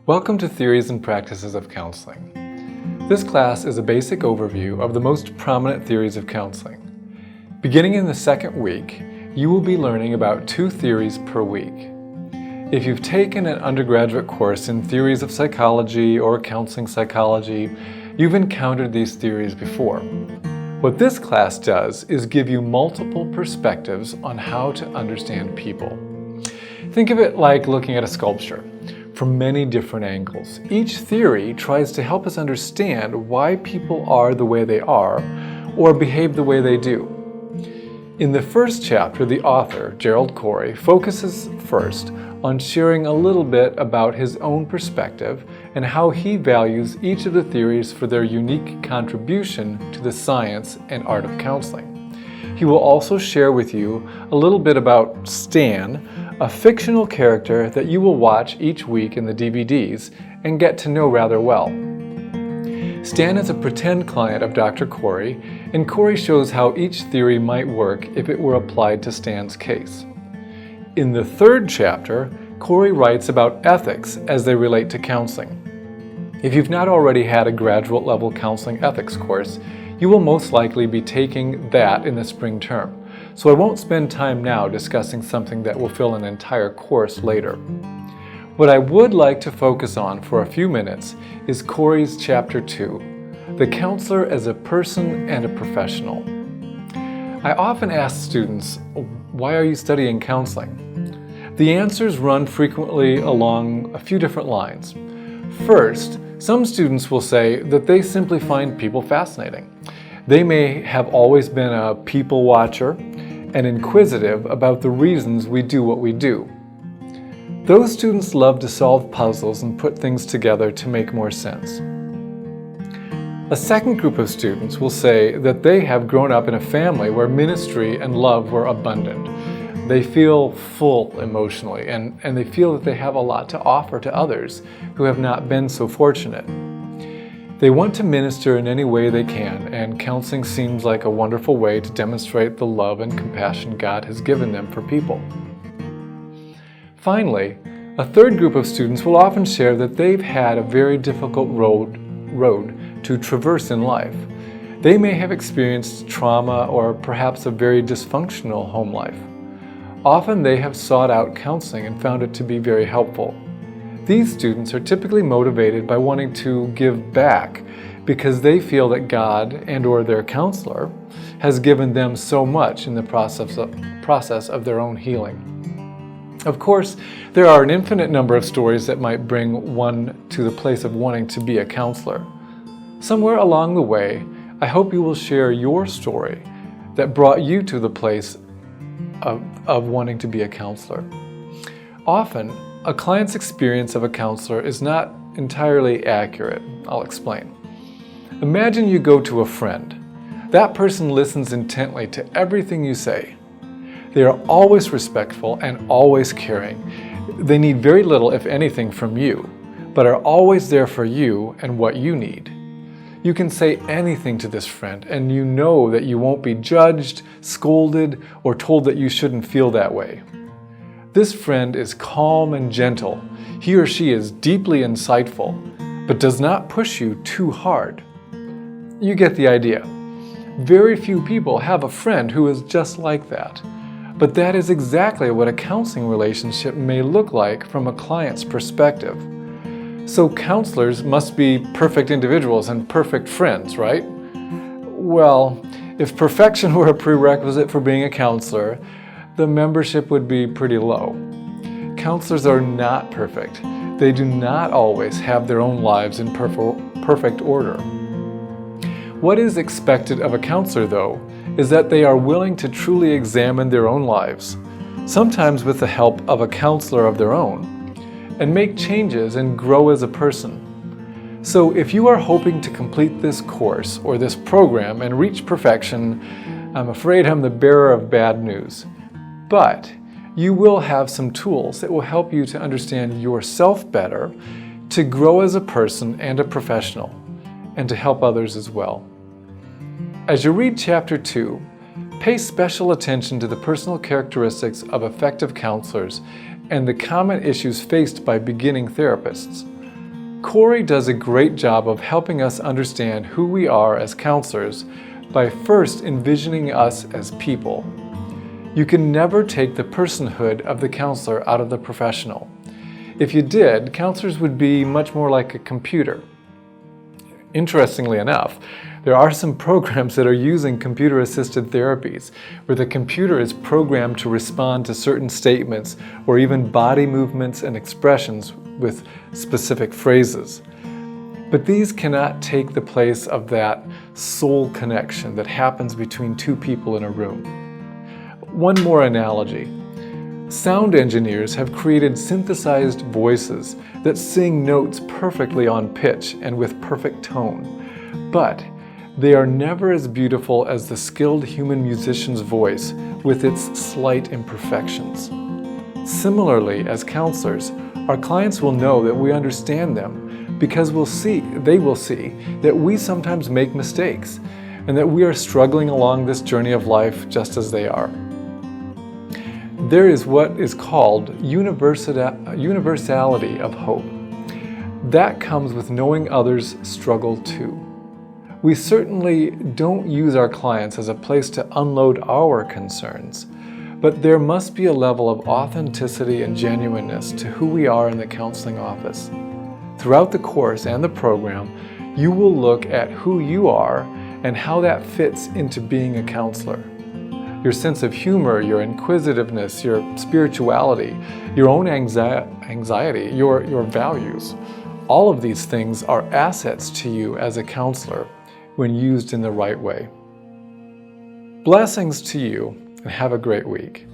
Welcome to Theories and Practices of Counseling. This class is a basic overview of the most prominent theories of counseling. Beginning in the second week, you will be learning about 2 theories per week. If you've taken an undergraduate course in theories of psychology or counseling psychology, you've encountered these theories before. What this class does is give you multiple perspectives on how to understand people. Think of it like looking at a sculpture from many different angles. Each theory tries to help us understand why people are the way they are or behave the way they do. In the first chapter, the author, Gerald Corey, focuses first on sharing a little bit about his own perspective and how he values each of the theories for their unique contribution to the science and art of counseling. He will also share with you a little bit about Stan, a fictional character that you will watch each week in the DVDs and get to know rather well. Stan is a pretend client of Dr. Corey, and Corey shows how each theory might work if it were applied to Stan's case. In the third chapter, Corey writes about ethics as they relate to counseling. If you've not already had a graduate level counseling ethics course, you will most likely be taking that in the spring term. So I won't spend time now discussing something that will fill an entire course later. What I would like to focus on for a few minutes is Corey's Chapter 2, The Counselor as a Person and a Professional. I often ask students, why are you studying counseling? The answers run frequently along a few different lines. First, some students will say that they simply find people fascinating. They may have always been a people watcher and inquisitive about the reasons we do what we do. Those students love to solve puzzles and put things together to make more sense. A second group of students will say that they have grown up in a family where ministry and love were abundant. They feel full emotionally and they feel that they have a lot to offer to others who have not been so fortunate. They want to minister in any way they can, and counseling seems like a wonderful way to demonstrate the love and compassion God has given them for people. Finally, a third group of students will often share that they've had a very difficult road to traverse in life. They may have experienced trauma or perhaps a very dysfunctional home life. Often they have sought out counseling and found it to be very helpful. These students are typically motivated by wanting to give back because they feel that God and/or their counselor has given them so much in the process of their own healing. Of course, there are an infinite number of stories that might bring one to the place of wanting to be a counselor. Somewhere along the way, I hope you will share your story that brought you to the place of wanting to be a counselor. Often, a client's experience of a counselor is not entirely accurate. I'll explain. Imagine you go to a friend. That person listens intently to everything you say. They are always respectful and always caring. They need very little, if anything, from you, but are always there for you and what you need. You can say anything to this friend, and you know that you won't be judged, scolded, or told that you shouldn't feel that way. This friend is calm and gentle. He or she is deeply insightful, but does not push you too hard. You get the idea. Very few people have a friend who is just like that. But that is exactly what a counseling relationship may look like from a client's perspective. So counselors must be perfect individuals and perfect friends, right? Well, if perfection were a prerequisite for being a counselor, the membership would be pretty low. Counselors are not perfect. They do not always have their own lives in perfect order. What is expected of a counselor, though, is that they are willing to truly examine their own lives, sometimes with the help of a counselor of their own, and make changes and grow as a person. So if you are hoping to complete this course or this program and reach perfection, I'm afraid I'm the bearer of bad news. But you will have some tools that will help you to understand yourself better, to grow as a person and a professional, and to help others as well. As you read Chapter 2, pay special attention to the personal characteristics of effective counselors and the common issues faced by beginning therapists. Corey does a great job of helping us understand who we are as counselors by first envisioning us as people. You can never take the personhood of the counselor out of the professional. If you did, counselors would be much more like a computer. Interestingly enough, there are some programs that are using computer-assisted therapies where the computer is programmed to respond to certain statements or even body movements and expressions with specific phrases. But these cannot take the place of that soul connection that happens between two people in a room. One more analogy. Sound engineers have created synthesized voices that sing notes perfectly on pitch and with perfect tone, but they are never as beautiful as the skilled human musician's voice with its slight imperfections. Similarly, as counselors, our clients will know that we understand them because they will see that we sometimes make mistakes and that we are struggling along this journey of life just as they are. There is what is called universality of hope. That comes with knowing others struggle too. We certainly don't use our clients as a place to unload our concerns, but there must be a level of authenticity and genuineness to who we are in the counseling office. Throughout the course and the program, you will look at who you are and how that fits into being a counselor. Your sense of humor, your inquisitiveness, your spirituality, your own anxiety, your values. All of these things are assets to you as a counselor when used in the right way. Blessings to you and have a great week.